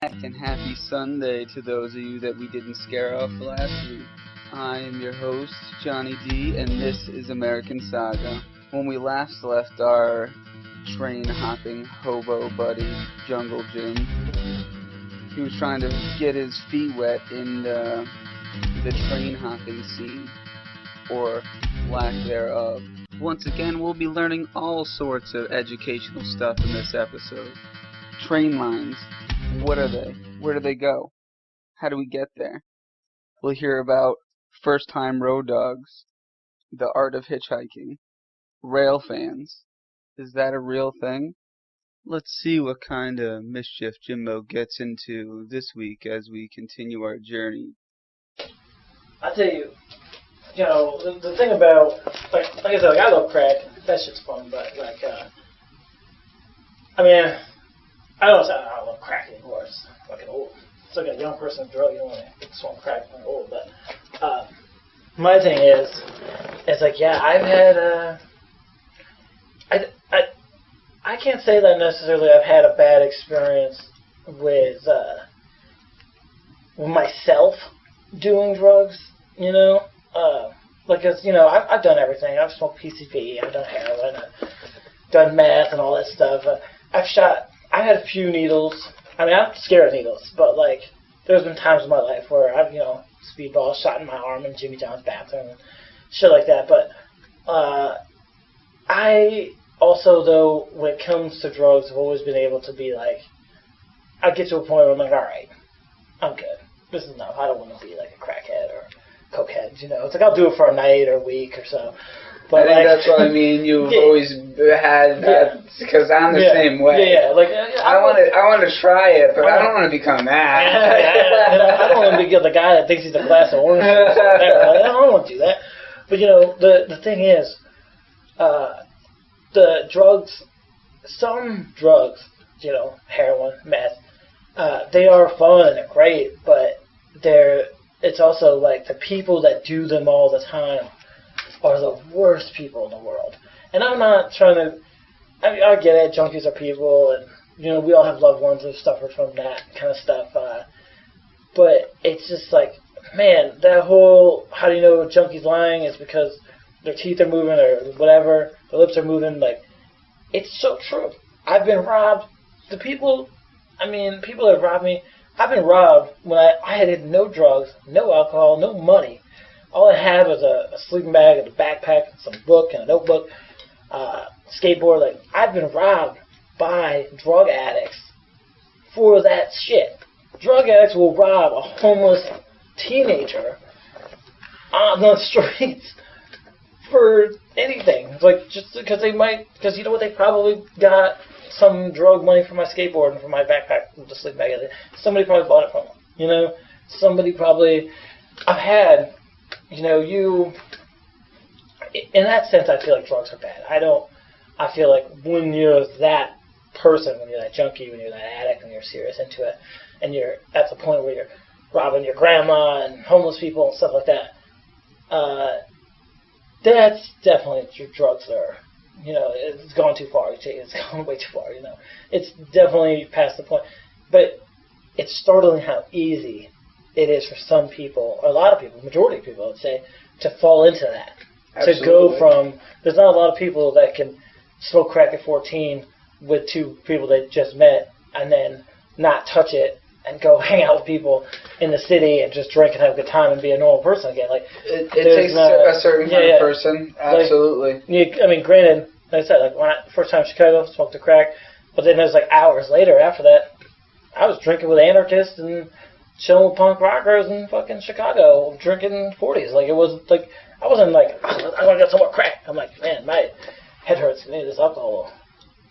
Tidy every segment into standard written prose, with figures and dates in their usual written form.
And happy Sunday to those of you that we didn't scare off last week. I am your host, Johnny D, and this is American Saga. When we last left our train hopping hobo buddy, Jungle Jim, he was trying to get his feet wet in the train hopping scene, or lack thereof. Once again, we'll be learning all sorts of educational stuff in this episode. Train lines. What are they? Where do they go? How do we get there? We'll hear about first-time road dogs, the art of hitchhiking, rail fans. Is that a real thing? Let's see what kind of mischief Jimbo gets into this week as we continue our journey. I tell you, the thing about, like I said, I love crack. That shit's fun, but, I don't say I love crack anymore. It's fucking old. It's like a young person's drug. You don't want to smoke crack when you're old. But my thing is, it's like, yeah, I've had I can't say that necessarily I've had a bad experience with myself doing drugs. I've done everything. I've smoked PCP. I've done heroin. I've done meth and all that stuff. I've had a few needles. I mean, I'm scared of needles, but, there's been times in my life where I've, speedball shot in my arm in Jimmy John's bathroom and shit like that. But I also, though, when it comes to drugs, have always been able to be I get to a point where I'm like, all right, I'm good. This is enough. I don't want to be like a crackhead or cokehead, It's like I'll do it for a night or a week or so. But I think that's what I mean. You've always had that, because I'm the same way. I want to try it, but I don't want to become that. I don't want to be the guy that thinks he's a glass of orange juice. I don't want to do that. But the thing is, the drugs, some drugs, heroin, meth, they are fun and they're great, but it's also the people that do them all the time are the worst people in the world. And I'm not trying to... I get it, junkies are people, and, we all have loved ones who've suffered from that kind of stuff. But it's just man, that whole, how do you know a junkie's lying is because their teeth are moving or whatever, their lips are moving, it's so true. I've been robbed. People that have robbed me, I've been robbed when I had no drugs, no alcohol, no money. All I had was a sleeping bag and a backpack, some book and a notebook, skateboard. I've been robbed by drug addicts for that shit. Drug addicts will rob a homeless teenager on the streets for anything. Just because because you know what, they probably got some drug money from my skateboard and from my backpack with the sleeping bag. Somebody probably bought it from them. Somebody probably, I've had... in that sense, I feel like drugs are bad. I feel like when you're that person, when you're that junkie, when you're that addict, when you're serious into it, and you're at the point where you're robbing your grandma and homeless people and stuff like that, that's definitely your drugs are, it's gone too far. It's gone way too far, It's definitely past the point. But it's startling how easy it is for some people, or a lot of people, majority of people, I would say, to fall into that. Absolutely. To go from, there's not a lot of people that can smoke crack at 14 with two people they just met and then not touch it and go hang out with people in the city and just drink and have a good time and be a normal person again. It takes a certain kind of person, absolutely. Granted, like I said, when first time in Chicago, smoked the crack, but then there's hours later after that, I was drinking with anarchists and chilling with punk rockers in fucking Chicago, drinking 40s. It was I wasn't I want to get some more crack. I'm man, my head hurts. I need this alcohol.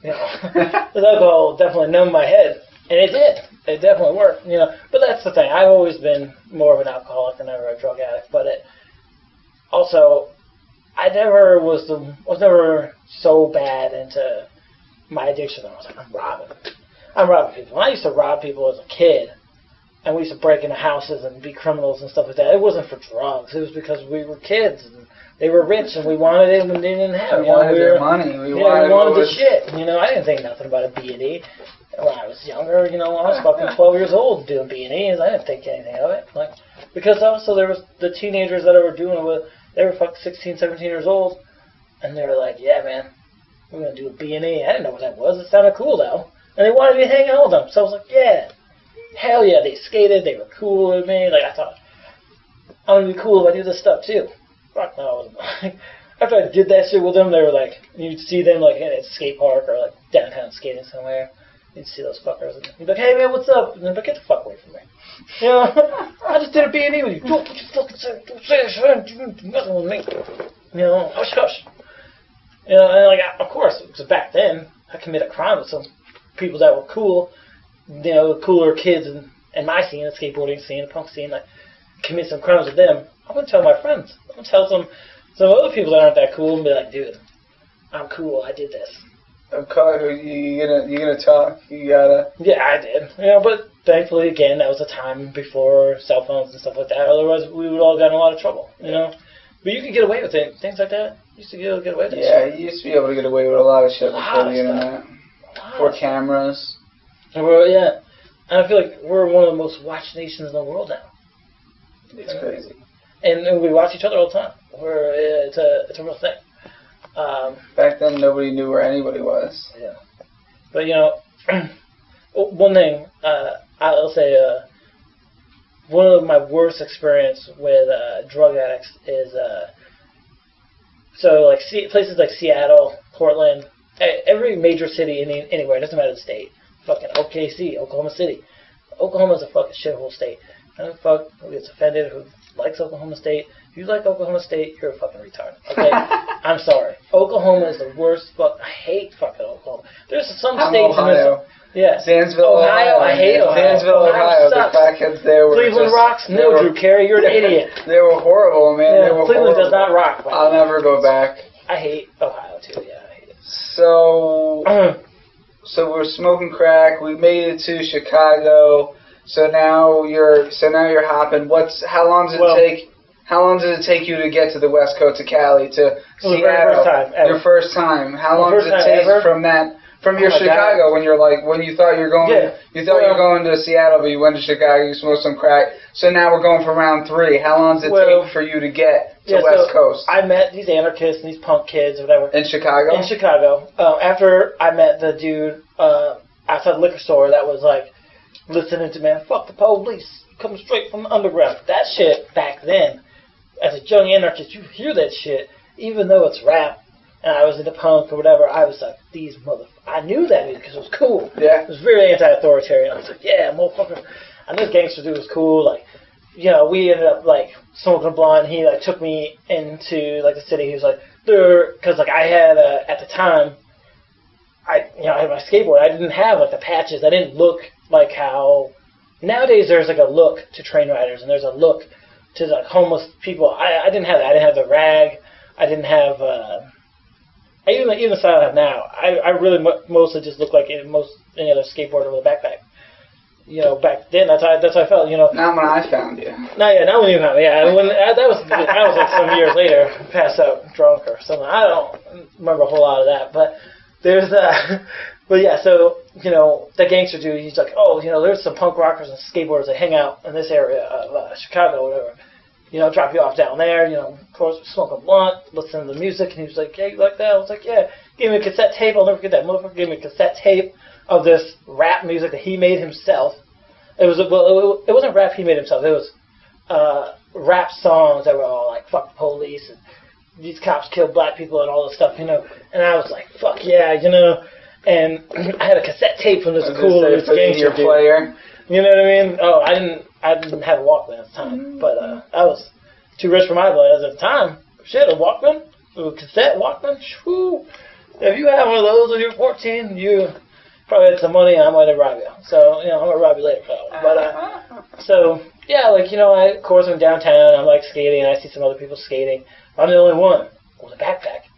This alcohol definitely numbed my head, and it did. It definitely worked. But that's the thing. I've always been more of an alcoholic than ever a drug addict. But I never was never so bad into my addiction. I was I'm robbing people. When I used to rob people as a kid, and we used to break into houses and be criminals and stuff like that, it wasn't for drugs. It was because we were kids and they were rich and we wanted it when they didn't have it. We wanted their money. We wanted the shit. I didn't think nothing about a B&E. when I was younger, I was fucking 12 years old doing B&Es. I didn't think anything of it. Because also there was the teenagers that I were doing it with, they were fucking 16, 17 years old, and they were like, yeah, man, we're going to do a B&E. I didn't know what that was. It sounded cool, though. And they wanted me to hang out with them. So I was like, yeah, hell yeah. They skated. They were cool with me. I thought, I'm going to be cool if I do this stuff, too. Fuck no. After I did that shit with them, they were like, you'd see them, in a skate park or, downtown skating somewhere. You'd see those fuckers. And you'd be like, hey, man, what's up? And they'd be like, get the fuck away from me. I just did a B&E with you. Don't you fucking say, don't say that shit. Do nothing with me. Hush, hush. And of course, because back then, I committed a crime with some people that were cool, cooler kids in my scene, the skateboarding scene, the punk scene, commit some crimes with them. I'm going to tell my friends. I'm going to tell some other people that aren't that cool and be like, dude, I'm cool, I did this. You gonna talk? You gotta. Yeah, I did. But thankfully, again, that was a time before cell phones and stuff like that. Otherwise, we would all get in a lot of trouble. But you could get away with it. Things like that. You used to get away with it. Yeah, you used to be able to get away with a lot of shit before the internet. Before cameras. And I feel like we're one of the most watched nations in the world now. It's crazy. And we watch each other all the time. It's a real thing. Back then, nobody knew where anybody was. Yeah. But, one thing, I'll say, one of my worst experience with drug addicts is, places like Seattle, Portland, every major city anywhere, it doesn't matter the state. Fucking OKC, Oklahoma City. Oklahoma's a fucking shithole state. I don't fuck who gets offended, who likes Oklahoma State. If you like Oklahoma State, you're a fucking retard. Okay? I'm sorry. Oklahoma is the worst I hate fucking Oklahoma. There's some states Ohio. Yeah. Zanesville, Ohio. I hate Ohio. Zanesville, Ohio. The crackheads there were Cleveland rocks? No, Drew Carey, you're an idiot. They were horrible, man. Yeah, they were Cleveland horrible. does not rock. I'll never go back. I hate Ohio, too. Yeah, I hate it. So we're smoking crack. We made it to Chicago. So now you're hopping. How long does it take? How long does it take you to get to the West Coast to Cali to Seattle? First time ever. Your first time. How long does it take from your Chicago when you thought you were going? Yeah. You thought you were going to Seattle, but you went to Chicago. You smoked some crack. So now we're going for round 3. How long does it take for you to get to West Coast? I met these anarchists and these punk kids or whatever in Chicago. In Chicago, after I met the dude outside the liquor store that was listening to, man, fuck the police, coming straight from the underground. That shit back then, as a young anarchist, you hear that shit, even though it's rap, and I was into punk or whatever, I was like, these I knew that because it was cool. Yeah. It was very anti-authoritarian. I was like, yeah, motherfucker. And this gangster dude was cool. We ended up, smoking a blunt. He, took me into, the city. He was like, because, I had, at the time, I had my skateboard. I didn't have, the patches. I didn't look like how nowadays there's a look to train riders and there's a look to homeless people. I didn't have that. I didn't have the rag. I didn't have even the style I have now. I really mostly just look like any other skateboarder with a backpack. Back then that's how I felt. Not when I found you. Not when you found me. Yeah, that was some years later, passed out drunk or something. I don't remember a whole lot of that, but there's But yeah, so, the gangster dude, he's like, there's some punk rockers and skateboarders that hang out in this area of Chicago or whatever. Drop you off down there, of course, smoke a blunt, listen to the music, and he was like, yeah, you like that? I was like, yeah. Gave me a cassette tape, I'll never forget that motherfucker gave me a cassette tape of this rap music that he made himself. It wasn't rap he made himself, it was rap songs that were all like, fuck the police, and these cops killed black people and all this stuff, And I was like, fuck yeah, And I had a cassette tape from this cool gangster dude. Player. You know what I mean? Oh, I didn't have a Walkman at the time, but I was too rich for my blood at the time. Shit, a Walkman, a cassette Walkman. Whew. If you had one of those when you were 14, you probably had some money, and I might have robbed you. So I'm gonna rob you later for that one. But so yeah, I of course I'm downtown. I'm skating, and I see some other people skating. I'm the only one with a backpack.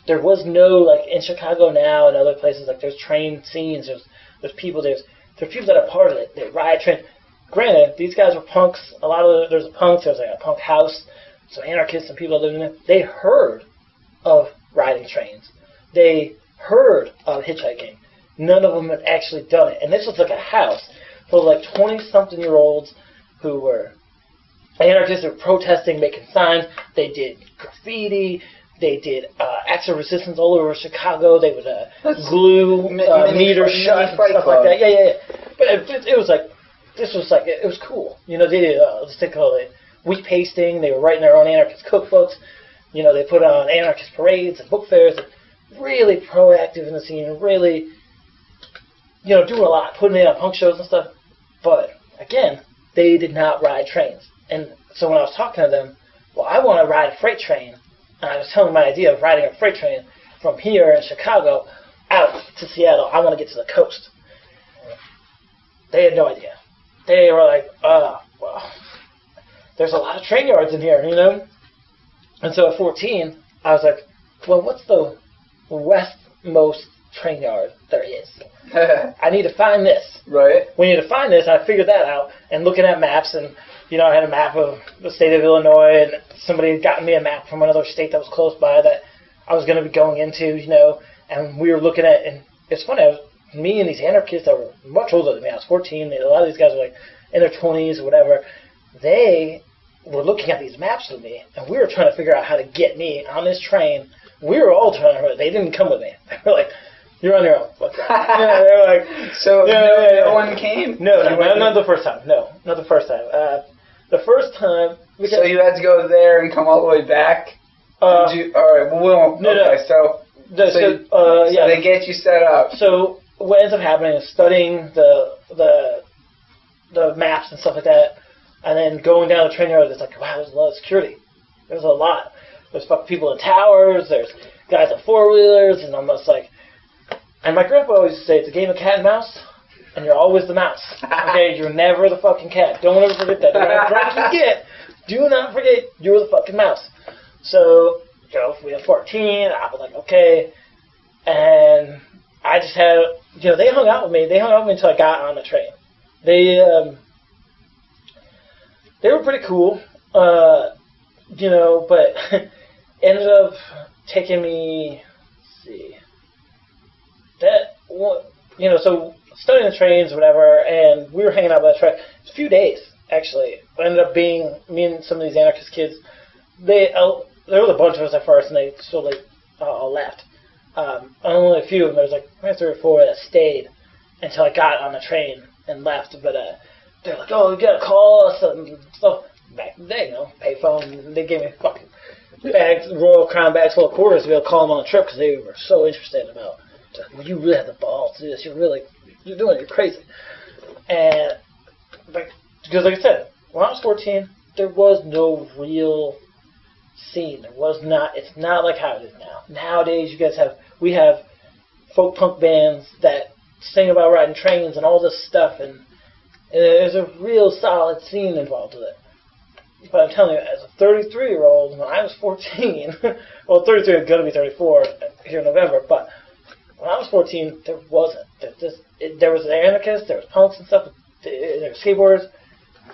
There was no, in Chicago now and other places, there's train scenes, there's people, there's people that are part of it, they ride train. Granted, these guys were punks, there's punks, there's a punk house, some anarchists and people that lived in it. They heard of riding trains. They heard of hitchhiking. none of them had actually done it. And this was like a house full of like 20-something-year-olds who were anarchists, who were protesting, making signs. They did graffiti. They did acts of resistance all over Chicago. They would glue meters shut and stuff like that. Yeah. But it was like, it was cool. You know, they did, let's take it, wheat pasting. They were writing their own anarchist cookbooks. You know, they put on anarchist parades and book fairs. And really proactive in the scene. Really, you know, doing a lot, putting in on punk shows and stuff. But, again, they did not ride trains. And so when I was talking to them, well, I want to ride a freight train. And I was telling them my idea of riding a freight train from here in Chicago out to Seattle. I want to get to the coast. They had no idea. They were like, well, there's a lot of train yards in here, you know? And so at 14, I was like, well, what's the westmost train yard there is? I need to find this. Right. We need to find this. I figured that out. And looking at maps, and, you know, I had a map of the state of Illinois, and somebody had gotten me a map from another state that was close by that I was going to be going into, you know, and we were looking at, and it's funny, me and these anarchists that were much older than me, I was 14, a lot of these guys were like in their 20s or whatever, they were looking at these maps with me, and we were trying to figure out how to get me on this train. We were all trying to, they didn't come with me. They were like, you're on your own. Fuck that. Yeah, they were like, so no one came? No, not the first time. No, not the first time. The first time... So you had to go there and come all the way back? All right, well, we won't... No, okay, so they get you set up. So what ends up happening is studying the maps and stuff like that, and then going down the train yard, it's like, wow, there's a lot of security. There's a lot. There's people in towers, there's guys on four-wheelers, and I'm just like... And my grandpa always used to say, it's a game of cat and mouse, and you're always the mouse. Okay, you're never the fucking cat. Don't ever forget that. Do not forget, you're the fucking mouse. So, you know, we had 14, I was like, okay. And I just had, you know, they hung out with me. They hung out with me until I got on the train. They were pretty cool, you know, but ended up taking me, let's see, you know, so studying the trains or whatever, and we were hanging out by the track. It was a few days, actually. It ended up being me and some of these anarchist kids. There was a bunch of us at first, and they slowly all left. Only a few of them. There was like 3 or 4 that stayed until I got on the train and left. But they're like, oh, you gotta call us and stuff. Back in the day, you know, payphone. They gave me fucking bags, Royal Crown bags full of quarters to be able to call them on the trip because they were so interested about. Well, you really have the balls to do this. You're doing it. You're crazy. And because, like I said, when I was 14, there was no real scene. There was not. It's not like how it is now. Nowadays, we have folk punk bands that sing about riding trains and all this stuff, and there's a real solid scene involved with it. But I'm telling you, as a 33-year-old, when I was 14, well, 33, I'm going to be 34 here in November, but when I was 14, there wasn't. There was anarchists, there was punks and stuff, there were skateboarders.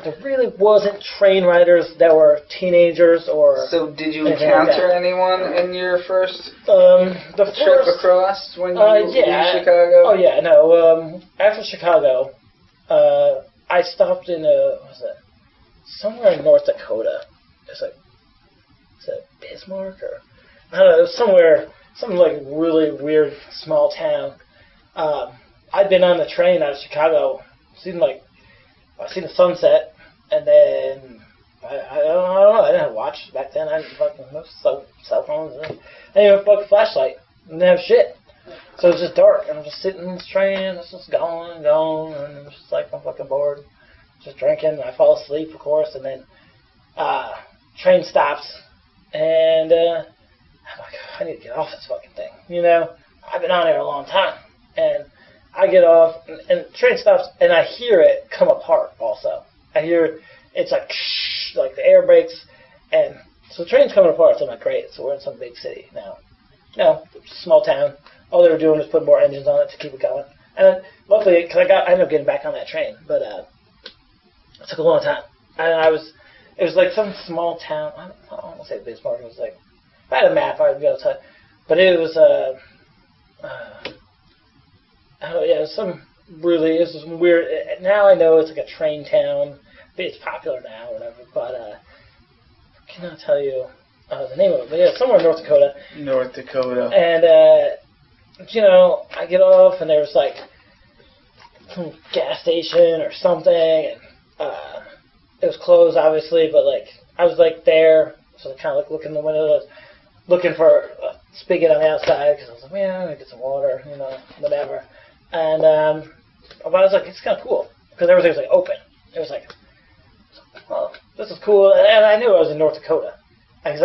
There really wasn't train riders that were teenagers or... So did you encounter anyone in your first trip across when you were in Chicago? Oh, yeah, no. After Chicago, I stopped in, somewhere in North Dakota. It's like, is it Bismarck or... I don't know, it was somewhere... Some like really weird small town. I'd been on the train out of Chicago. Seen the sunset, and then I don't know. I didn't have a watch back then. I didn't fucking no cell phones. I didn't even have a fucking flashlight. I didn't have shit. So it was just dark, and I'm just sitting in this train. It's just going and going, and I'm just like I'm fucking bored. Just drinking. I fall asleep, of course, and then train stops, and I'm like, I need to get off this fucking thing. You know, I've been on there a long time. And I get off, and the train stops, and I hear it come apart also. I hear it's like the air brakes, and so the train's coming apart. So I'm like, great, so we're in some big city now. No, small town. All they were doing was putting more engines on it to keep it going. And then, luckily, because I ended up getting back on that train, but it took a long time. And it was like some small town. I don't want to say Bismarck. It was like, if I had a map, I'd be able to tell you. But it was, Oh yeah, it's some weird. Now I know it's like a train town. It's popular now, whatever. But I cannot tell you the name of it. But yeah, somewhere in North Dakota. North Dakota. And I get off, and there's like some gas station or something, and it was closed, obviously. But like I was like there, so I kind of like looking in the window, looking for a spigot on the outside because I was like, man, I'm gonna get some water, whatever. And but I was like, it's kind of cool because everything was like open. It was like, well, this is cool, and I knew I was in North Dakota. Because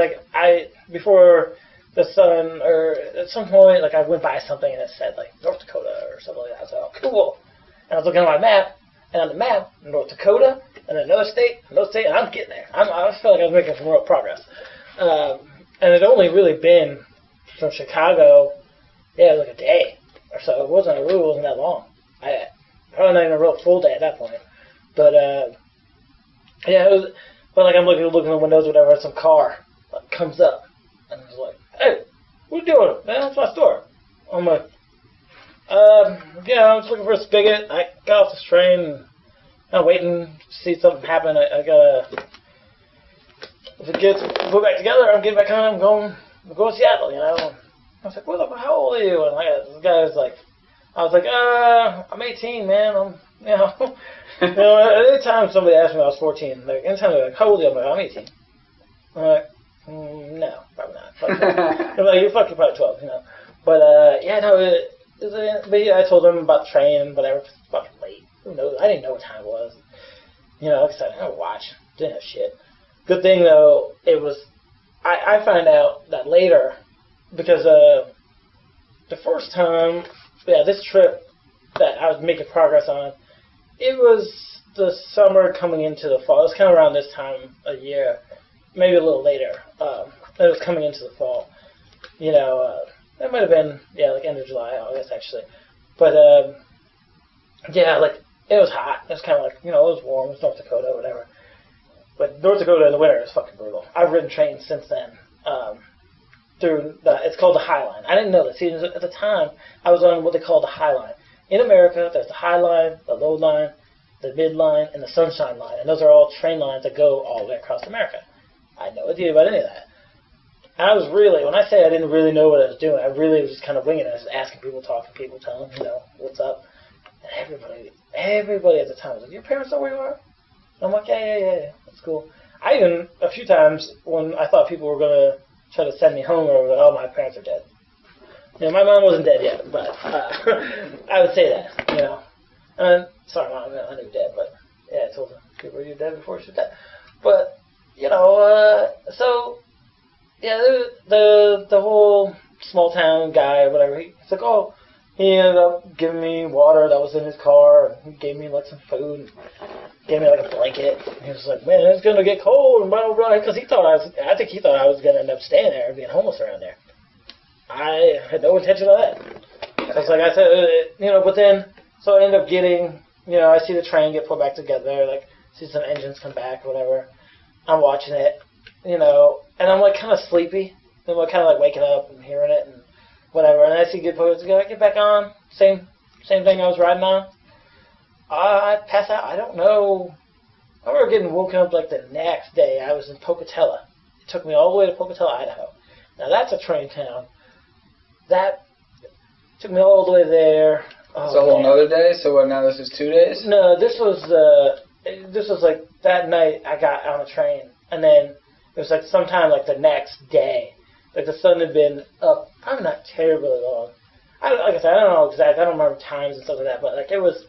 before the sun, or at some point, like I went by something and it said like North Dakota or something like that. I was like, oh, cool. And I was looking at my map, and on the map, North Dakota, and another state, and I'm getting there. I felt like I was making some real progress. And it only really been from Chicago, it was like a day or so. It really wasn't that long. Probably not even a real full day at that point. But yeah, it was. But like I'm looking in the windows, whatever, and some car comes up, and I was like, "Hey, what are you doing, man? That's my store." I'm like, I'm just looking for a spigot. I got off this train, and I'm waiting to see something happen. I gotta. If it gets put back together, I'm getting back on. I'm going to Seattle, I was like, how old are you? And this guy was like, I was like, I'm 18, man. Anytime somebody asked me I was 14, like, anytime they're like, how old are you? I'm like, I'm 18. I'm like, no, probably not. I'm like, you're probably 12, But, I told them about the train and whatever. It's fucking late. Who knows? I didn't know what time it was. Like I said, I didn't watch. Didn't have shit. Good thing, though, it was, I found out that later, because the first time, this trip that I was making progress on, it was the summer coming into the fall. It was kind of around this time of year, maybe a little later. It was coming into the fall. It might have been, like end of July, August, actually. But, it was hot. It was kind of like, it was warm. It was North Dakota, whatever. But North Dakota in the winter is fucking brutal. I've ridden trains since then. It's called the High Line. I didn't know this. See, at the time, I was on what they call the High Line. In America, there's the High Line, the Low Line, the Mid Line, and the Sunshine Line. And those are all train lines that go all the way across America. I had no idea about any of that. And I was really, when I say I didn't really know what I was doing, I really was just kind of winging it. I was just asking people, talking to people, telling them, what's up. And everybody at the time was like, your parents know where you are? And I'm like, yeah, that's cool. I even, a few times, when I thought people were going to try to send me home, or like, oh, my parents are dead. My mom wasn't dead yet, but I would say that, sorry, Mom, I knew you're dead, but yeah, I told her, people, you dead before she was dead. But, so, yeah, the whole small town guy, or whatever, he's like, oh, he ended up giving me water that was in his car, and he gave me, like, some food, and gave me, like, a blanket. And he was like, man, it's going to get cold, and blah, blah, blah, because I think he thought I was going to end up staying there and being homeless around there. I had no intention of that. It's like I said, but then, so I ended up getting, I see the train get put back together, like, see some engines come back, whatever. I'm watching it, and I'm, like, kind of sleepy. I'm, like, kind of, like, waking up and hearing it and whatever. And I see it get put together, I get back on, same thing I was riding on. I pass out. I don't know. I remember getting woken up, like, the next day. I was in Pocatello. It took me all the way to Pocatello, Idaho. Now, that's a train town. That took me all the way there. It's a whole nother day? So what, now this is 2 days? No, this was like that night I got on the train. And then it was like sometime like the next day. Like the sun had been up, probably not terribly long. Like I said, I don't know exactly. I don't remember times and stuff like that. But like it was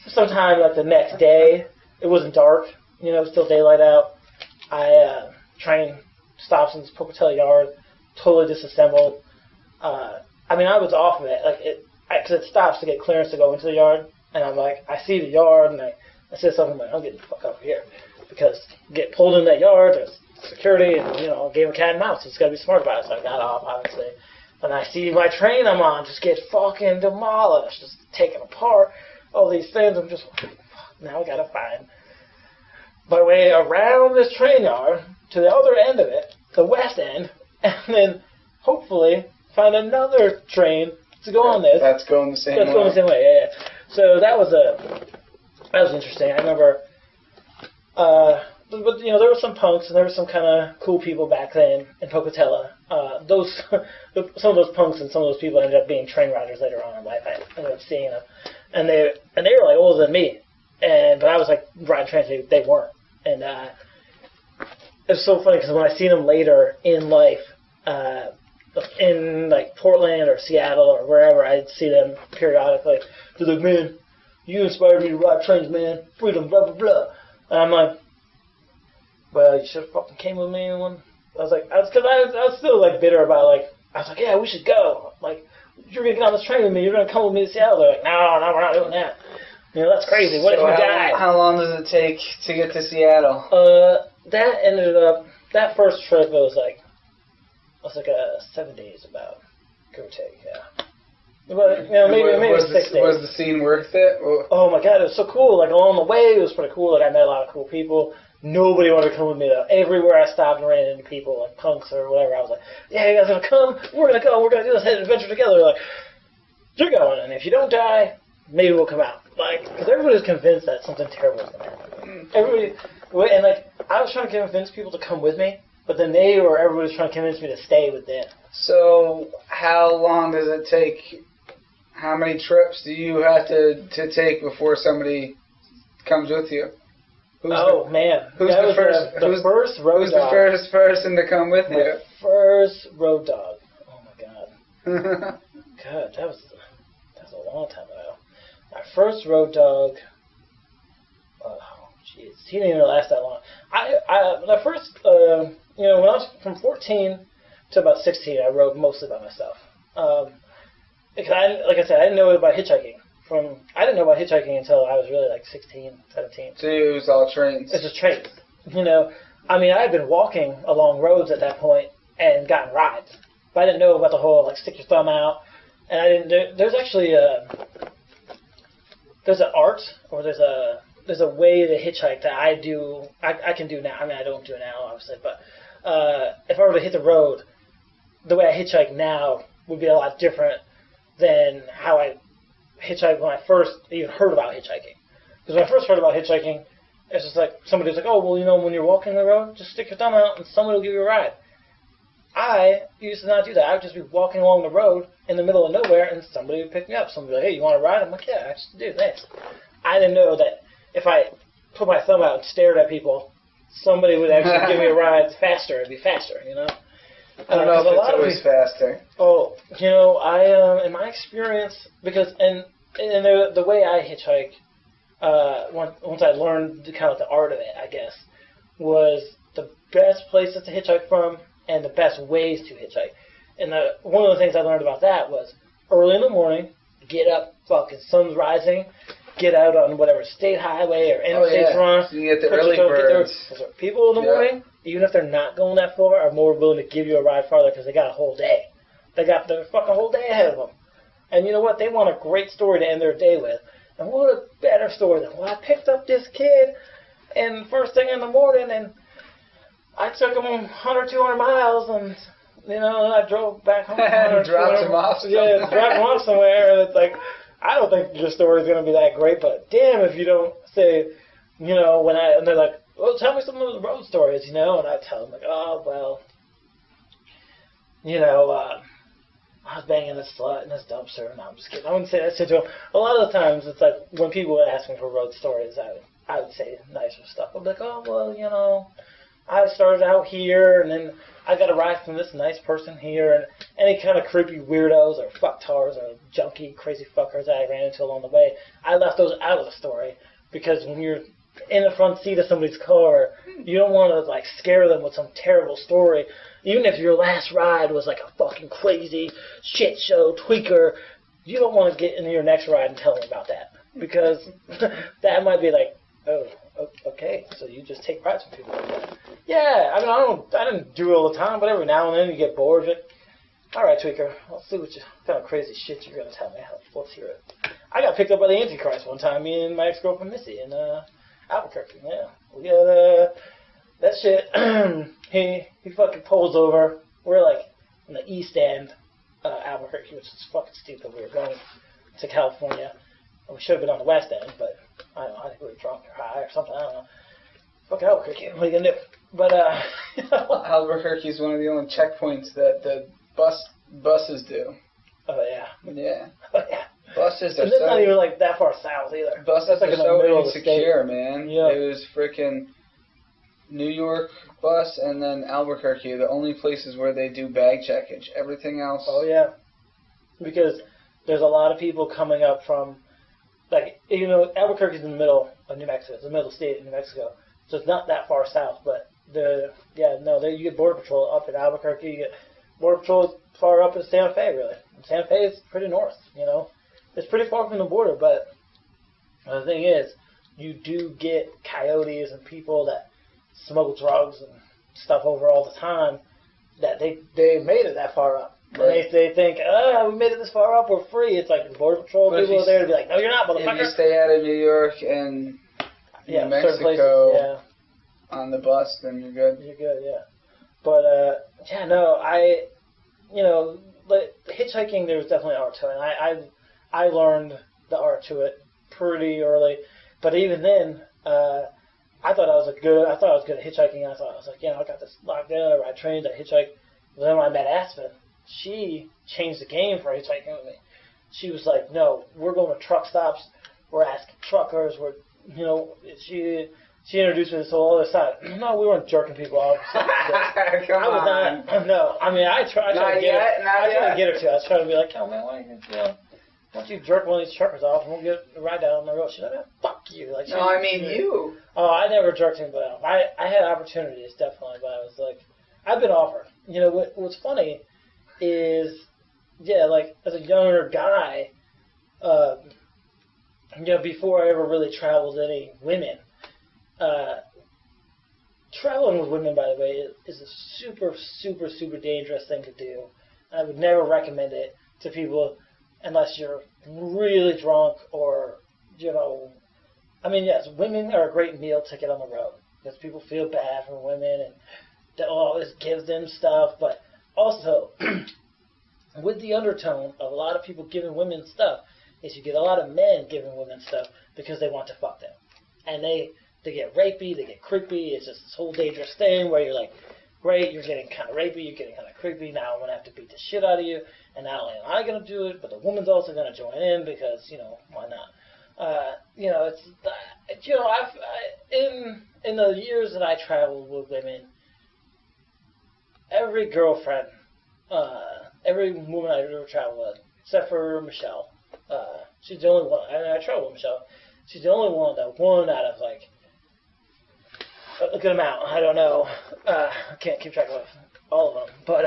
sometime like the next day. It wasn't dark. It was still daylight out. Train stops in this Pocatello yard. Totally disassembled. I was off of it, because it stops to get clearance to go into the yard, and I'm like, I see the yard, and I see something, I'm like, I'm getting the fuck over here, because get pulled in that yard, there's security, and, game of cat and mouse, it's got to be smart about it, so I got off, obviously, and I see my train I'm on just get fucking demolished, just taken apart, all these things, I'm just, fuck, now I gotta find my way around this train yard to the other end of it, the west end, and then, hopefully, find another train to go on this. That's going the same way. That's going the same way, yeah. So that was interesting. I remember, but you know, there were some punks and there were some kind of cool people back then in Pocatello. Some of those punks and some of those people ended up being train riders later on in life. I ended up seeing them, and they were like older than me, but I was like riding trains. They weren't, and it's so funny because when I seen them later in life, in like Portland or Seattle or wherever, I'd see them periodically. They're like, man, you inspired me to ride trains, man. Freedom, blah blah blah. And I'm like, well, you should have fucking came with me. I was still like bitter about like, I was like, yeah, we should go. Like, you're gonna get on this train with me. You're gonna come with me to Seattle. They're like, no, we're not doing that. You know, that's crazy. What if we die? How long does it take to get to Seattle? That first trip, it was like 7 days about, give or take, yeah. But, you know, maybe 6 days. Was the scene worth it? Oh my god, it was so cool. Like, along the way, it was pretty cool. Like, I met a lot of cool people. Nobody wanted to come with me, though. Everywhere I stopped and ran into people, like punks or whatever, I was like, yeah, you guys gonna come? We're gonna go. We're gonna do this adventure together. They're like, you're going, and if you don't die, maybe we'll come out. Like, because everybody was convinced that something terrible was gonna happen. And like, I was trying to convince people to come with me, but then everybody was trying to convince me to stay with them. So, how long does it take? How many trips do you have to take before somebody comes with you? Who's the first person to come with you? First road dog. Oh my god. God, that was a long time ago. My first road dog. Oh, jeez, he didn't even last that long. The first, when I was from 14 to about 16, I rode mostly by myself. Because like I said, I didn't know about hitchhiking. I didn't know about hitchhiking until I was really like 16, 17. So it was all trains. It's just trains. You know, I mean, I had been walking along roads at that point and gotten rides, but I didn't know about the whole like stick your thumb out. And I didn't. There's actually there's an art or there's a way to hitchhike that I do. I can do now. I mean, I don't do it now, obviously, but if I were to hit the road, the way I hitchhike now would be a lot different than how I hitchhiked when I first even heard about hitchhiking. Because when I first heard about hitchhiking, it's just like somebody was like, oh, well, you know, when you're walking the road, just stick your thumb out and somebody will give you a ride. I used to not do that. I would just be walking along the road in the middle of nowhere and somebody would pick me up. Somebody would be like, hey, you want a ride? I'm like, yeah, I just do, thanks. I didn't know that if I put my thumb out and stared at people, somebody would actually give me a ride faster. It'd be faster, you know? I don't know if it's always faster. Oh, you know, I in my experience, because and the way I hitchhike, once I learned kind of the art of it, I guess, was the best places to hitchhike from and the best ways to hitchhike. And one of the things I learned about that was early in the morning, get up, fucking sun's rising, get out on whatever state highway or interstate's run. So you get the early birds. People in the morning, even if they're not going that far, are more willing to give you a ride farther because they got a whole day. They got their fucking whole day ahead of them. And you know what? They want a great story to end their day with. And what a better story than, well, I picked up this kid and first thing in the morning and I took him 100, 200 miles and, you know, and I drove back home. Dropped him off somewhere. Yeah, dropped him off somewhere. And it's like, I don't think your story is going to be that great, but damn if you don't say, you know, and they're like, well, tell me some of the road stories, you know, and I tell them, like, oh, well, you know, I was banging this slut in this dumpster. No, I'm just kidding. I wouldn't say that shit to them. A lot of the times, it's like, when people would ask me for road stories, I would say nicer stuff. I'd be like, oh, well, you know, I started out here, and then I got a ride from this nice person here, and any kind of creepy weirdos or fucktards or junky, crazy fuckers that I ran into along the way, I left those out of the story, because when you're in the front seat of somebody's car, you don't want to, like, scare them with some terrible story. Even if your last ride was, like, a fucking crazy shit show tweaker, you don't want to get into your next ride and tell them about that. Because that might be like, oh, okay, so you just take rides from people like that. Yeah, I mean, I didn't do it all the time, but every now and then you get bored of it. All right, tweaker, let's see what kind of crazy shit you're going to tell me. Let's hear it. I got picked up by the Antichrist one time, me and my ex-girlfriend Missy in Albuquerque, yeah. We got that shit. He fucking pulls over. We're like in the East End, Albuquerque, which is fucking stupid. We were going to California. We should have been on the west end, but I don't know. I think we were drunk or high or something. I don't know. Fuck Albuquerque. What are you gonna do? But Albuquerque is one of the only checkpoints that the buses do. Oh yeah. Yeah. Oh yeah. Buses are and it's so not even like that far south either. buses like are in the so middle of the insecure, state. man. Yeah. It was freaking New York bus and then Albuquerque are the only places where they do bag checkage. Everything else. Oh yeah. Because there's a lot of people coming up from, like, you know, Albuquerque's in the middle of New Mexico. It's the middle of the state of New Mexico. So it's not that far south, but you get Border Patrol up in Albuquerque. You get Border Patrol far up in Santa Fe, really. And Santa Fe is pretty north, you know. It's pretty far from the border, but the thing is, you do get coyotes and people that smuggle drugs and stuff over all the time that they made it that far up. Right. And they think, we made it this far up, we're free. It's like the Border Patrol people are there to be like, no, you're not, motherfucker. If you stay out of New York and New certain places, Mexico on the bus, then you're good. You're good, yeah. But, like, hitchhiking, there was definitely art to it. I learned the art to it pretty early. But even then, I thought I was good at hitchhiking. I thought I was like, I got this locked in. I ride trains, I hitchhike. But then when I met Aspen, she changed the game for hitchhiking with me. She was like, no, we're going to truck stops. We're asking truckers. She introduced me to this whole other side. No, we weren't jerking people off. Come on. No, I mean, I tried to get her to. I was trying to be like, oh, man, why don't you jerk one of these truckers off and we'll get a ride down the road? She's like, fuck you. Like, no, I mean you. Oh, I never jerked anybody off. I had opportunities, definitely, but I was like, I've been offered. You know, what's funny is, like, as a younger guy, before I ever really traveled with any women, traveling with women, by the way, is a super, super, super dangerous thing to do. I would never recommend it to people unless you're really drunk or, yes, women are a great meal ticket on the road because people feel bad for women and that always gives them stuff. But also, with the undertone of a lot of people giving women stuff, is you get a lot of men giving women stuff because they want to fuck them. And they get rapey, they get creepy. It's just this whole dangerous thing where you're like, great, you're getting kind of rapey, you're getting kind of creepy. Now I'm going to have to beat the shit out of you. And not only am I going to do it, but the woman's also going to join in because, why not? In the years that I traveled with women, every girlfriend, every woman I ever traveled with, except for Michelle, she's the only one. I traveled with Michelle. She's the only one that won out of, like, a good amount. I don't know. I can't keep track of all of them. But,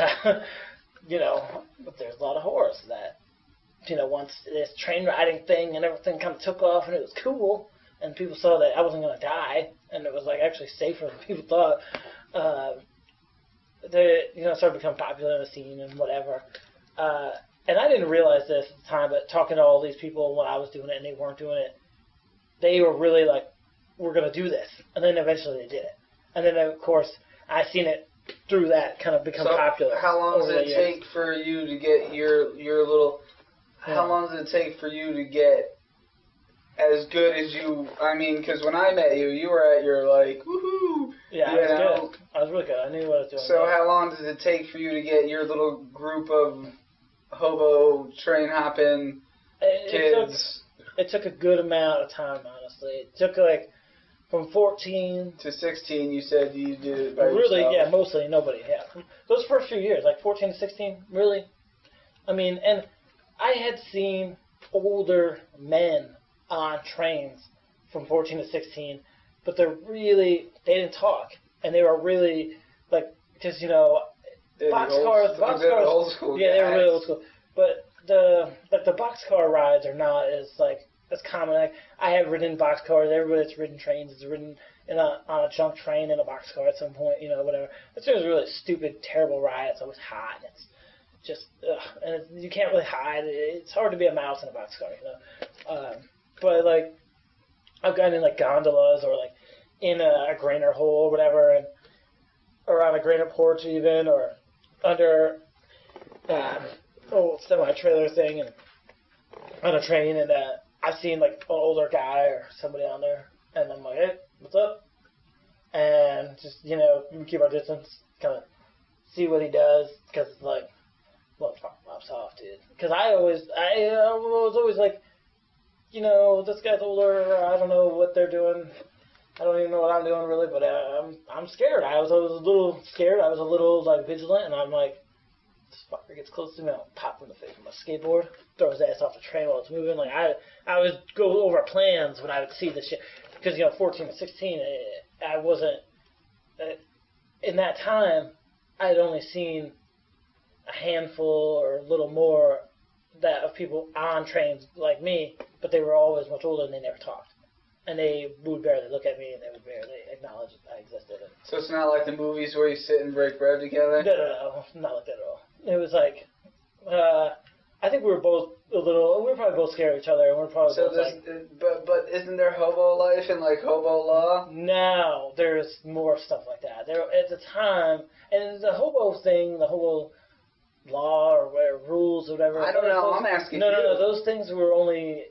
but there's a lot of whores that, once this train riding thing and everything kind of took off and it was cool and people saw that I wasn't going to die and it was, like, actually safer than people thought, they, started to become popular in the scene and whatever. And I didn't realize this at the time, but talking to all these people when I was doing it and they weren't doing it, they were really like, we're going to do this. And then eventually they did it. And then, of course, I seen it through that kind of become popular. How long does it take for you to get your little... How long does it take for you to get as good as you... I mean, because when I met you, you were at your, like, woohoo! Yeah, I was good. I was really good. I knew what I was doing. So how long does it take for you to get your little group of hobo, train hopping kids? It took a good amount of time, honestly. It took, like, from 14 to 16, you said you did it by really, yourself. yeah, mostly, nobody, yeah. Those first few years, like 14 to 16, really. I mean, and I had seen older men on trains from 14 to 16, but they didn't talk. And they were really, like, because, boxcars, old school yeah, guys. they were really old school. But the boxcar rides are not as common. Like, I have ridden boxcars. Everybody that's ridden trains has ridden on a junk train in a boxcar at some point, whatever. It's just a really stupid, terrible ride. It's always hot. And it's just, and you can't really hide. It's hard to be a mouse in a boxcar, But, like, I've gotten in, like, gondolas or, like, in a grainer hole or whatever, or on a grainer porch even, or under old semi-trailer thing and on a train, and I've seen like an older guy or somebody on there, and I'm like, hey, what's up? And just we keep our distance, kind of see what he does, because like, well, I'm soft, dude. Because I was always like, this guy's older. I don't know what they're doing. I don't even know what I'm doing really, but I'm scared. I was always a little scared. I was a little like vigilant, and I'm like, this fucker gets close to me, I'll pop him in the face with my skateboard, throw his ass off the train while it's moving. Like I would go over plans when I would see this shit, because 14 to 16, I wasn't in that time. I had only seen a handful or a little more of people on trains like me, but they were always much older and they never talked. And they would barely look at me, and they would barely acknowledge that I existed. So it's not like the movies where you sit and break bread together? No, not like that at all. It was like, I think we were probably both scared of each other, and we were probably both like... But isn't there hobo life and like hobo law? No, there's more stuff like that. There at the time, and the hobo thing, the hobo law or whatever, rules or whatever. I don't know, I'm asking you. No, those things were only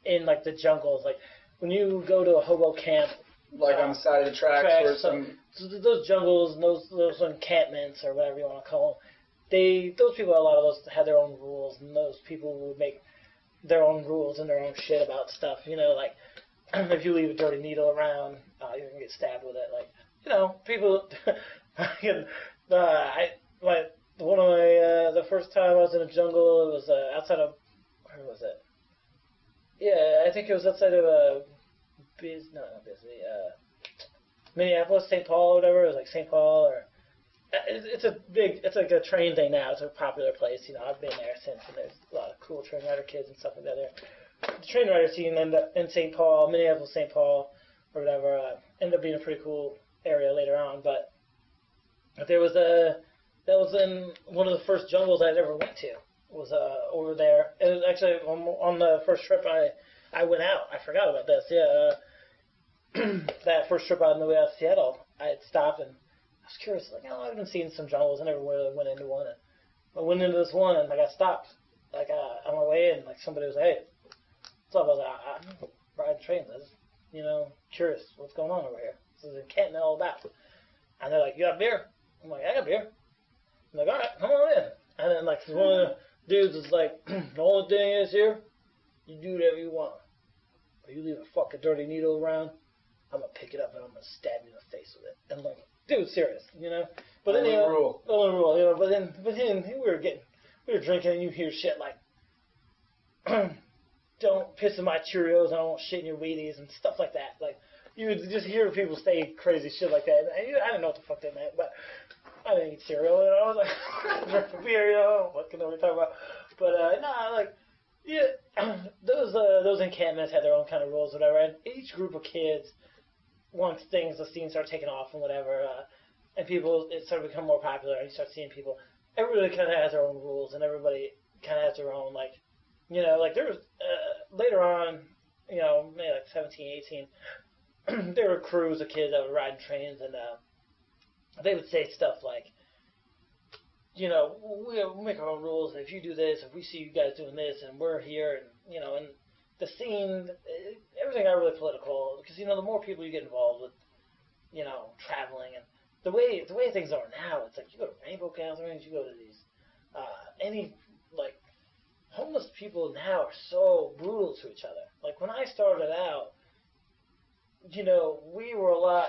in like the jungles, like when you go to a hobo camp, like on the side of the tracks or some... So those jungles and those encampments or whatever you want to call them, those people, a lot of those had their own rules, and those people would make their own rules and their own shit about stuff. Like if you leave a dirty needle around, you're gonna get stabbed with it. Like people. One of my the first time I was in a jungle, it was outside of, where was it? Yeah, I think it was outside of Minneapolis, St. Paul, or whatever. It was like St. Paul, or it's like a train thing now. It's a popular place. I've been there since, and there's a lot of cool train rider kids and stuff like that there. The train rider scene ended up in St. Paul, Minneapolis, St. Paul, or whatever. Ended up being a pretty cool area later on, but there was that was in one of the first jungles I ever went to. Was over there. It was actually on the first trip I went out. I forgot about this. Yeah, that first trip on the way out of Seattle, I had stopped and I was curious. Like, I've been seeing some jungles. I never really went into one. And I went into this one and I got stopped. Like on my way in, like somebody was like, "Hey, what's up?" I was like, "I'm riding trains. I was, curious what's going on over here. This is encampment all about." And they're like, "You got beer?" I'm like, "I got beer." I'm like, "All right, come on in." And then like one of the dudes is like, "The only thing is here, you do whatever you want. But you leave a fucking dirty needle around, I'm gonna pick it up and I'm gonna stab you in the face with it." And like, dude, serious, But then only rule, But then we were drinking, and you hear shit like, "Don't piss in my Cheerios, I don't want shit in your Wheaties," and stuff like that. Like, you would just hear people say crazy shit like that. And I didn't know what the fuck that meant, but I didn't eat cereal, I was like, drink beer, what can we talk about? But those encampments had their own kind of rules, whatever. And each group of kids, once the scene started taking off and whatever, and it started to become more popular, and you start seeing people. Everybody kind of has their own rules, and everybody kind of has their own like there was later on, maybe like 17, 18. There were crews of kids that would ride trains, and they would say stuff like, we'll make our own rules. If you do this, if we see you guys doing this, and we're here, and and the scene, everything got really political, because the more people you get involved with, traveling, and the way things are now, it's like you go to rainbow gatherings, you go to these homeless people now are so brutal to each other. Like when I started out, we were a lot,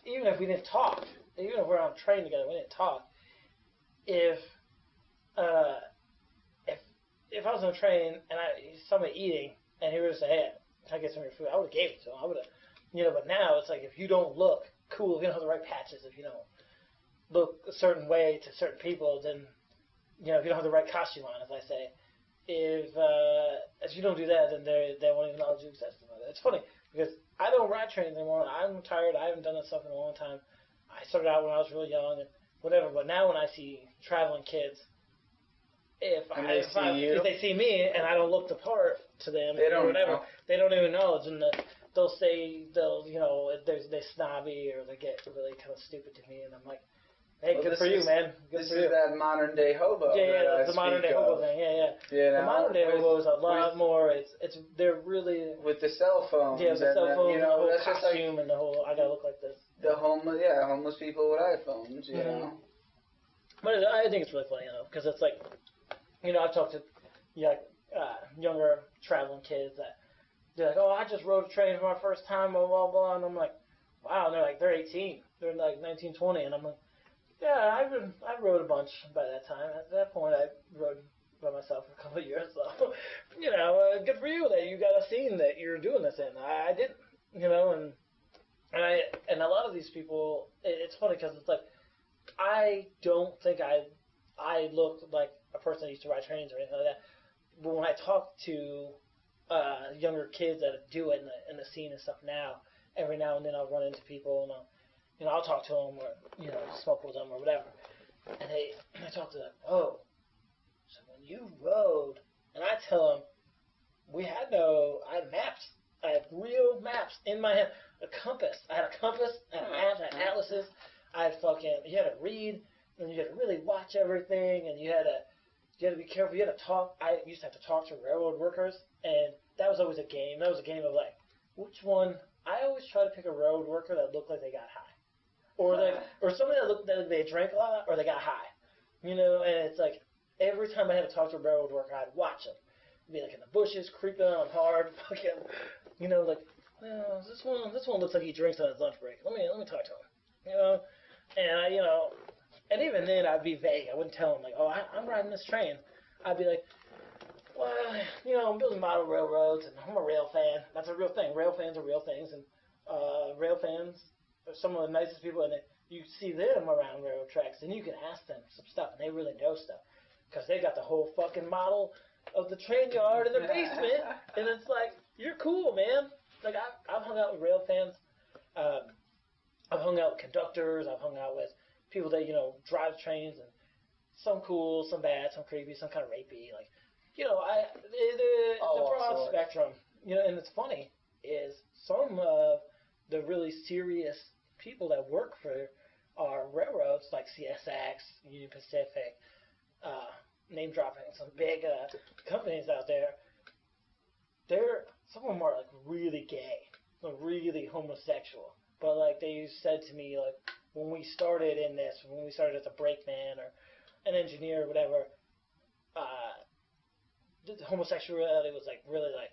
even if we didn't talk, even if we're on a train together, we didn't talk. If I was on a train and somebody eating and he were to say, "Hey, can I get some of your food?" I would have gave it to him. I would have, but now it's like if you don't look cool, if you don't have the right patches, if you don't look a certain way to certain people, then if you don't have the right costume on, as I say, if you don't do that, then they won't even acknowledge you exist. It's funny because I don't ride trains anymore. I'm tired. I haven't done that stuff in a long time. I started out when I was really young and whatever, but now when I see traveling kids, if they see me and I don't look the part to them, they don't even acknowledge, and they'll say they're snobby or they get really kind of stupid to me, and I'm like, Hey, Well, good for you, man. Good this for is you. that modern day hobo. Yeah, that the I modern day speak hobo of. thing. Yeah. You know, The modern day hobo is a lot more. It's they're really with the cell phones. the cell phones, you know, and the that's whole just like costume, and the whole I gotta look like this. the homeless people with iPhones. You know. But I think it's really funny, because it's like, I've talked to younger traveling kids that they're like, oh, I just rode a train for my first time, blah blah blah, and I'm like, wow, and they're 18, they're like 19, 20, and I'm like, yeah, I rode a bunch by that time. At that point, I rode by myself for a couple of years, so good for you that you got a scene that you're doing this in. I didn't, and a lot of these people, it's funny because it's like, I don't think I looked like a person that used to ride trains or anything like that. But when I talk to younger kids that do it in the scene and stuff now, every now and then I'll run into people and I'll talk to them or smoke with them or whatever. And I talk to them. Oh, so when you rode, and I tell them, I had maps. I had real maps in my hand. A compass. I had a compass and a map. I had atlases. You had to read, and you had to really watch everything, and you had to be careful. You had to talk. I used to have to talk to railroad workers, and that was always a game. That was a game of like, which one? I always try to pick a railroad worker that looked like they got high, or somebody that looked like they drank a lot or they got high, And it's like every time I had to talk to a railroad worker, I'd watch them, be like in the bushes, creeping on hard, fucking, this one looks like he drinks on his lunch break. Let me talk to him. And even then I'd be vague. I wouldn't tell him like, oh, I'm riding this train. I'd be like, well, I'm building model railroads, and I'm a rail fan. That's a real thing. Rail fans are real things, and rail fans are some of the nicest people. And you see them around railroad tracks, and you can ask them some stuff, and they really know stuff because they got the whole fucking model of the train yard in their basement, and it's like, you're cool, man. Like I've hung out with rail fans. I've hung out with conductors. I've hung out with people that, drive trains, and some cool, some bad, some creepy, some kind of rapey. Like, the broad spectrum. And it's funny is some of the really serious people that work for our railroads, like CSX, Union Pacific, name dropping some big companies out there. Some of them are like really gay, like really homosexual. But like they said to me, like when we started as a brakeman or an engineer or whatever, the homosexuality was like really like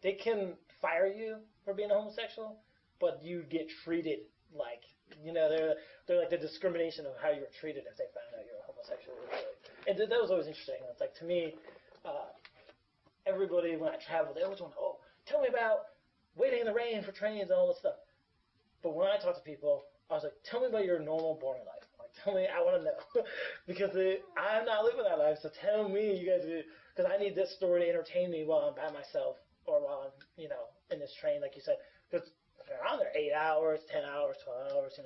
they can fire you for being a homosexual, but you get treated like they're like the discrimination of how you were treated if they found out you're a homosexual. And that was always interesting. It's like to me, everybody when I travel, they always want, oh, tell me about waiting in the rain for trains and all this stuff. But when I talk to people, I was like, tell me about your normal boring life. Like, tell me, I want to know. Because I'm not living that life, so tell me, you guys, because I need this story to entertain me while I'm by myself or while I'm, in this train, like you said. Because they're on there 8 hours, 10 hours, 12 hours,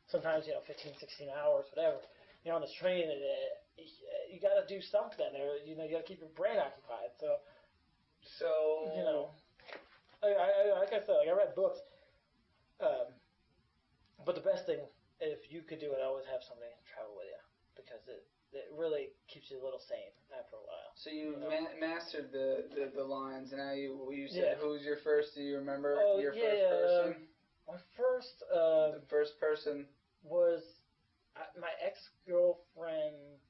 sometimes, 15, 16 hours, whatever. On this train, you got to do something. You got to keep your brain occupied. So like I said, like I read books. But the best thing, if you could do it, always have somebody travel with you, because it really keeps you a little sane after a while. So you mastered the lines, and now you said, yeah. Who's your first? Do you remember your first person? My first the first person was my ex-girlfriend's.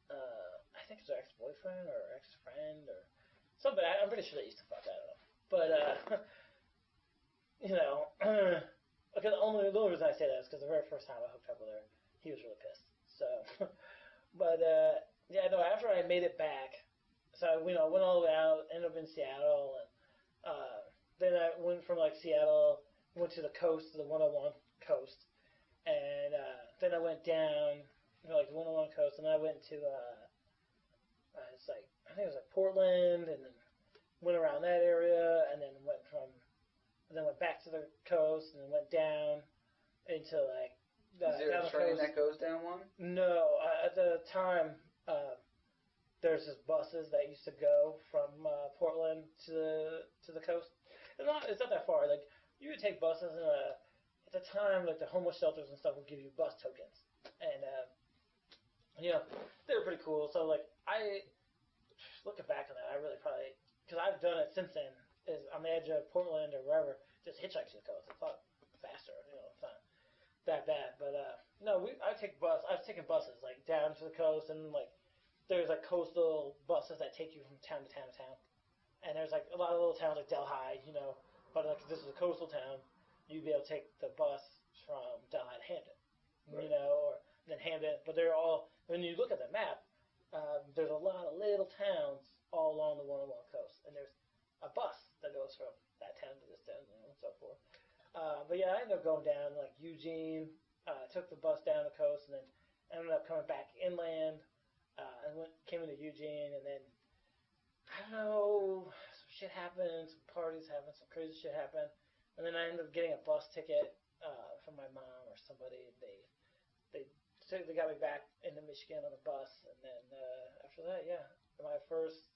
I think it's her ex-boyfriend or ex-friend or something. I'm pretty sure they used to fuck that up, but Okay, the only reason I say that is because the very first time I hooked up with her, he was really pissed. So, but after I made it back, so I went all the way out, ended up in Seattle, and then I went from like Seattle, went to the coast, to the 101 coast, and then I went down, like the 101 coast, and then I went to I think it was like Portland, and then went around that area, and then went back to the coast, and then went down into like Is there a train that goes down one? No, at the time there's just buses that used to go from Portland to the coast. It's not that far. Like you would take buses, and at the time, like the homeless shelters and stuff would give you bus tokens. They were pretty cool. So like looking back on that, I really probably because I've done it since then. Is on the edge of Portland or wherever, just hitchhike to the coast. It's a lot faster. It's not that bad. But no, I take bus. I've taken buses like down to the coast, and like there's like coastal buses that take you from town to town to town. And there's like a lot of little towns like Delhi, but like if this is a coastal town, you'd be able to take the bus from Delhi to Hampton, right. Or then Hampton. But they're all when you look at the map, there's a lot of little towns all along the 101 coast, and there's a bus that goes from that town to this town, and so forth. But yeah, I ended up going down like Eugene, took the bus down the coast, and then ended up coming back inland, and came into Eugene, and then I don't know, some shit happened, some parties happened, some crazy shit happened, and then I ended up getting a bus ticket from my mom or somebody. They got me back into Michigan on the bus, and then after that, yeah, my first.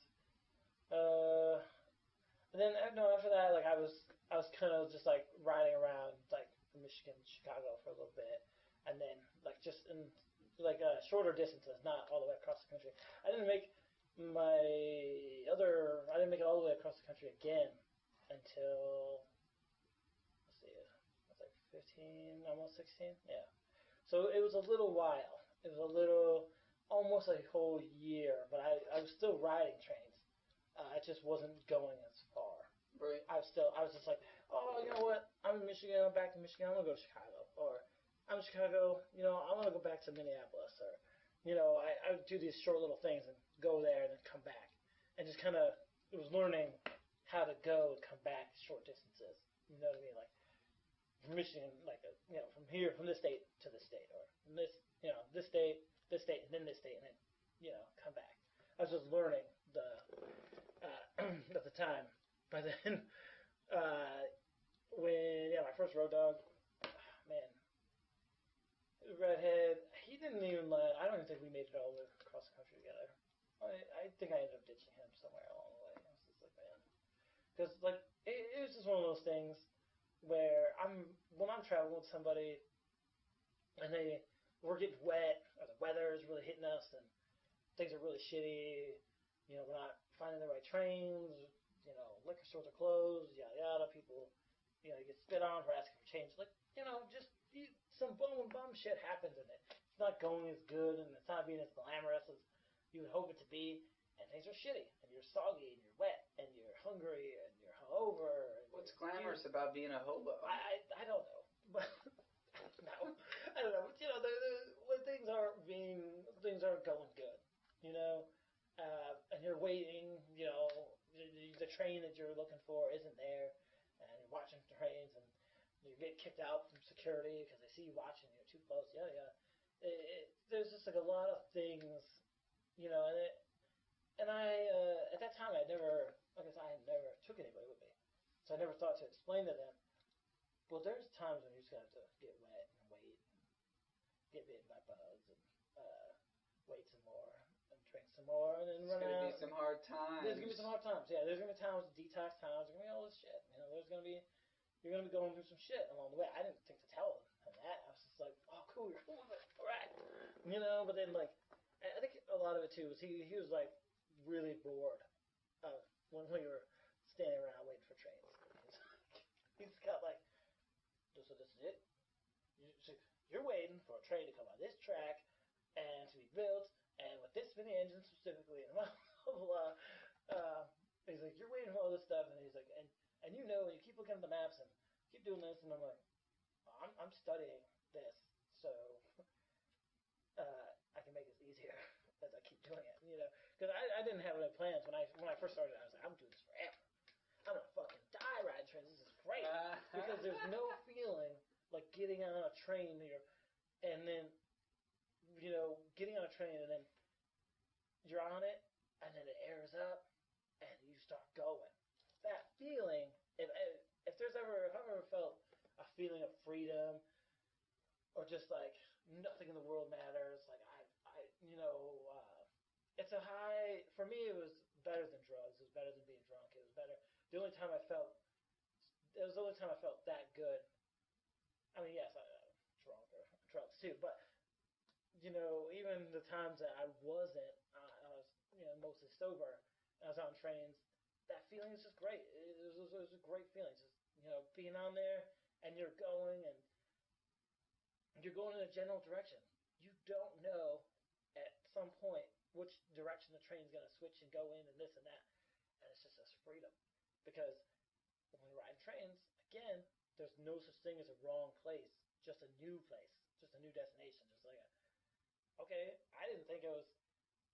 And then no, after that, like I was kind of just like riding around like Michigan, Chicago for a little bit, and then like just in like shorter distances, not all the way across the country. I didn't make it all the way across the country again until let's see, I was like 15, almost 16, yeah. So it was a little while. It was almost a whole year, but I was still riding trains. I just wasn't going as far. Right. I was just like, oh, you know what? I'm in Michigan. I'm back to Michigan. I'm gonna go to Chicago, or I'm in Chicago. I want to go back to Minneapolis, or I would do these short little things and go there and then come back, and just kind of it was learning how to go and come back short distances. You know what I mean? Like from Michigan, like from here, from this state to this state, or from this this state, and then this state, and then come back. I was just learning at the time. But then when my first road dog, man, redhead, he didn't even let. I don't even think we made it all the way across the country together. I think I ended up ditching him somewhere along the way. I was just like, man, because like it was just one of those things where when I'm traveling with somebody and we're getting wet or the weather is really hitting us and things are really shitty. We're not finding the right trains. Liquor stores are closed. Yada yada. People, you get spit on for asking for change. Like, just some bum shit happens in it. It's not going as good, and it's not being as glamorous as you would hope it to be. And things are shitty, and you're soggy, and you're wet, and you're hungry, and you're hungover. What's glamorous about being a hobo? I don't know, but. No, I don't know. But, when things aren't going good, and you're waiting, the train that you're looking for isn't there, and you're watching trains, and you get kicked out from security because they see you watching, you're too close, yeah. There's just like a lot of things, and I, at that time, I never took anybody with me, so I never thought to explain to them. Well, there's times when you're just going to have to get wet and wait and get bitten by bugs and wait some more and drink some more and then run out. There's going to be some hard times. There's going to be some hard times, yeah. There's going to be times, detox times. There's going to be all this shit. You're going to be going through some shit along the way. I didn't think to tell him that. I was just like, oh, cool, you're full of it. All right. But then, like, I think a lot of it, too, was he was, like, really bored when we were standing around waiting for trains. He's got, like, so this is it. You're waiting for a train to come on this track and to be built, and with this many engines specifically, and blah, blah, blah. He's like, you're waiting for all this stuff, and he's like, and you keep looking at the maps and keep doing this, and I'm like, I'm studying this, so I can make this easier as I keep doing it, because I didn't have any plans when I first started. I was like, I'm doing this forever. I'm going to fucking die riding trains. This is great. Because there's no feeling like getting on a train here and then, getting on a train and then you're on it and then it airs up and you start going. That feeling, if I've ever felt a feeling of freedom or just like nothing in the world matters, like it's a high, for me it was better than drugs, it was better than being drunk, it was better. It was the only time I felt that good. I mean, yes, I drunk or drugs too, but, even the times that I wasn't, I was, mostly sober, and I was on trains, that feeling is just great. It was a great feeling. Just, being on there, and you're going, and you're going in a general direction. You don't know at some point which direction the train's going to switch and go in and this and that. And it's just this freedom. Because when we ride trains, again, there's no such thing as a wrong place. Just a new place. Just a new destination. Just like okay, I didn't think it was,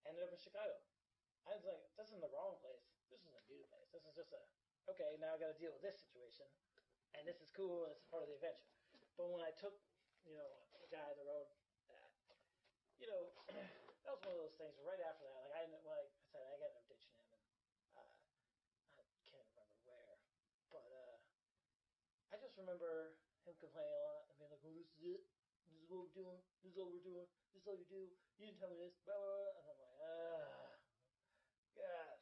ended up in Chicago. I was like, this isn't the wrong place. This is a new place. This is just okay, now I got to deal with this situation. And this is cool, and it's part of the adventure. But when I took, a guy on the road, that was one of those things. Right after that, like I said, I ended up ditching him, and I can't remember where, but I just remember him complaining a lot. I mean, like, oh, this is it. This is what we're doing. This is what we're doing. This is all you do. You didn't tell me this. Blah blah blah. And I'm like, God.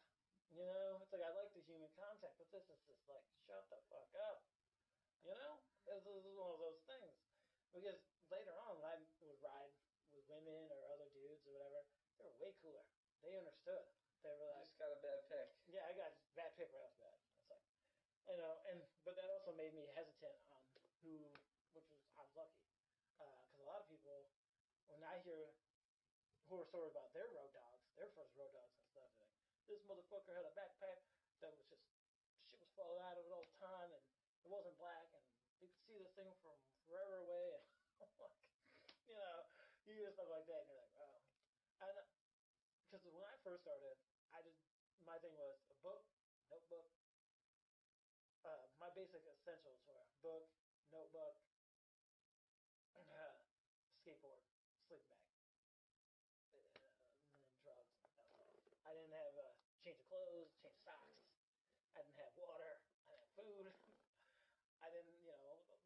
It's like I like the human contact, but this is just like, shut the fuck up. This is one of those things. Because later on, when I would ride with women or other dudes or whatever, they were way cooler. They understood. They were like, you just got a bad pick. Yeah, I got a bad pick right off the bat. It's like, but that also made me hesitant on I was lucky. Because a lot of people, when I hear horror stories about their road dogs, their first road dogs and stuff, they're like, this motherfucker had a backpack that was just, shit was falling out of it all the time, and it wasn't black, and you could see this thing from forever away, and like, you hear stuff like that, and you're like, oh. And because when I first started, my thing was a book, notebook. My basic essentials were book, notebook, skateboard, sleeping bag, and then drugs. I didn't have a change of clothes, change of socks. I didn't have water. I didn't have food. I didn't,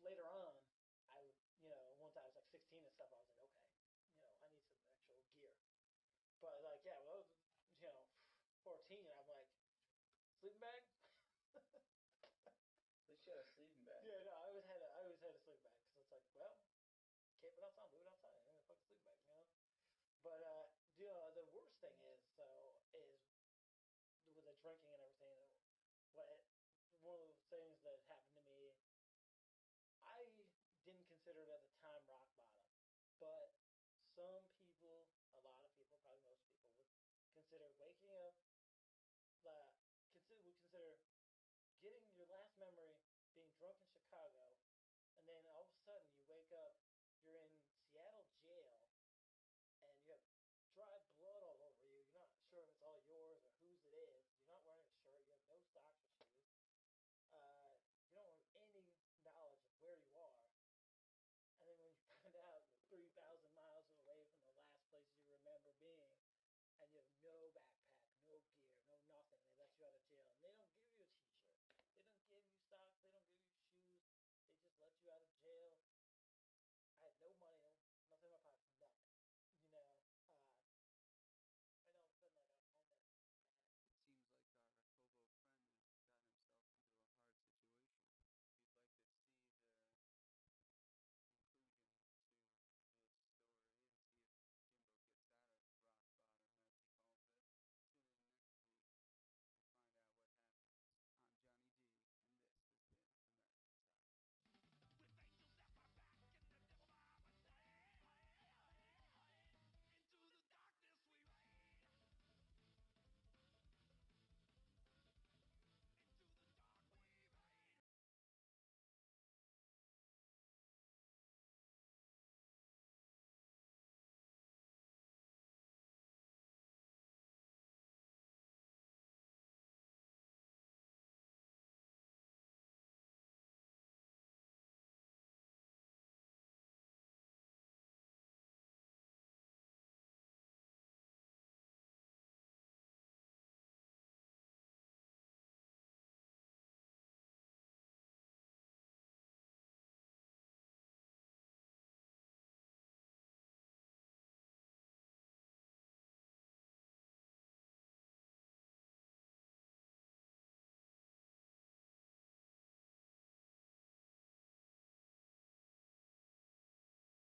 later on, once I was like 16 and stuff, I was like, okay, I need some actual gear. But like, yeah, when I was, 14, I'm like, sleeping bag? They should have a sleeping bag. Yeah, no, I always had a sleeping bag because it's like, well, can't put outside, move it outside. I'm gonna fucking sleeping bag, But the worst thing is with the drinking and everything. One of the things that happened to me, I didn't consider it at the time rock bottom, but some people, a lot of people, probably most people, would consider waking up, would consider getting your last memory being drunk in Chicago, and then all of a sudden you wake up, you're in Seattle jail, and you have dried blood all over you. You're not sure if it's all yours or whose it is. You're not wearing a shirt. You have no socks or shoes. You don't have any knowledge of where you are. And then when you find out you're 3,000 miles away from the last place you remember being, and you have no backpack, no gear, no nothing, they let you out of jail, and they don't give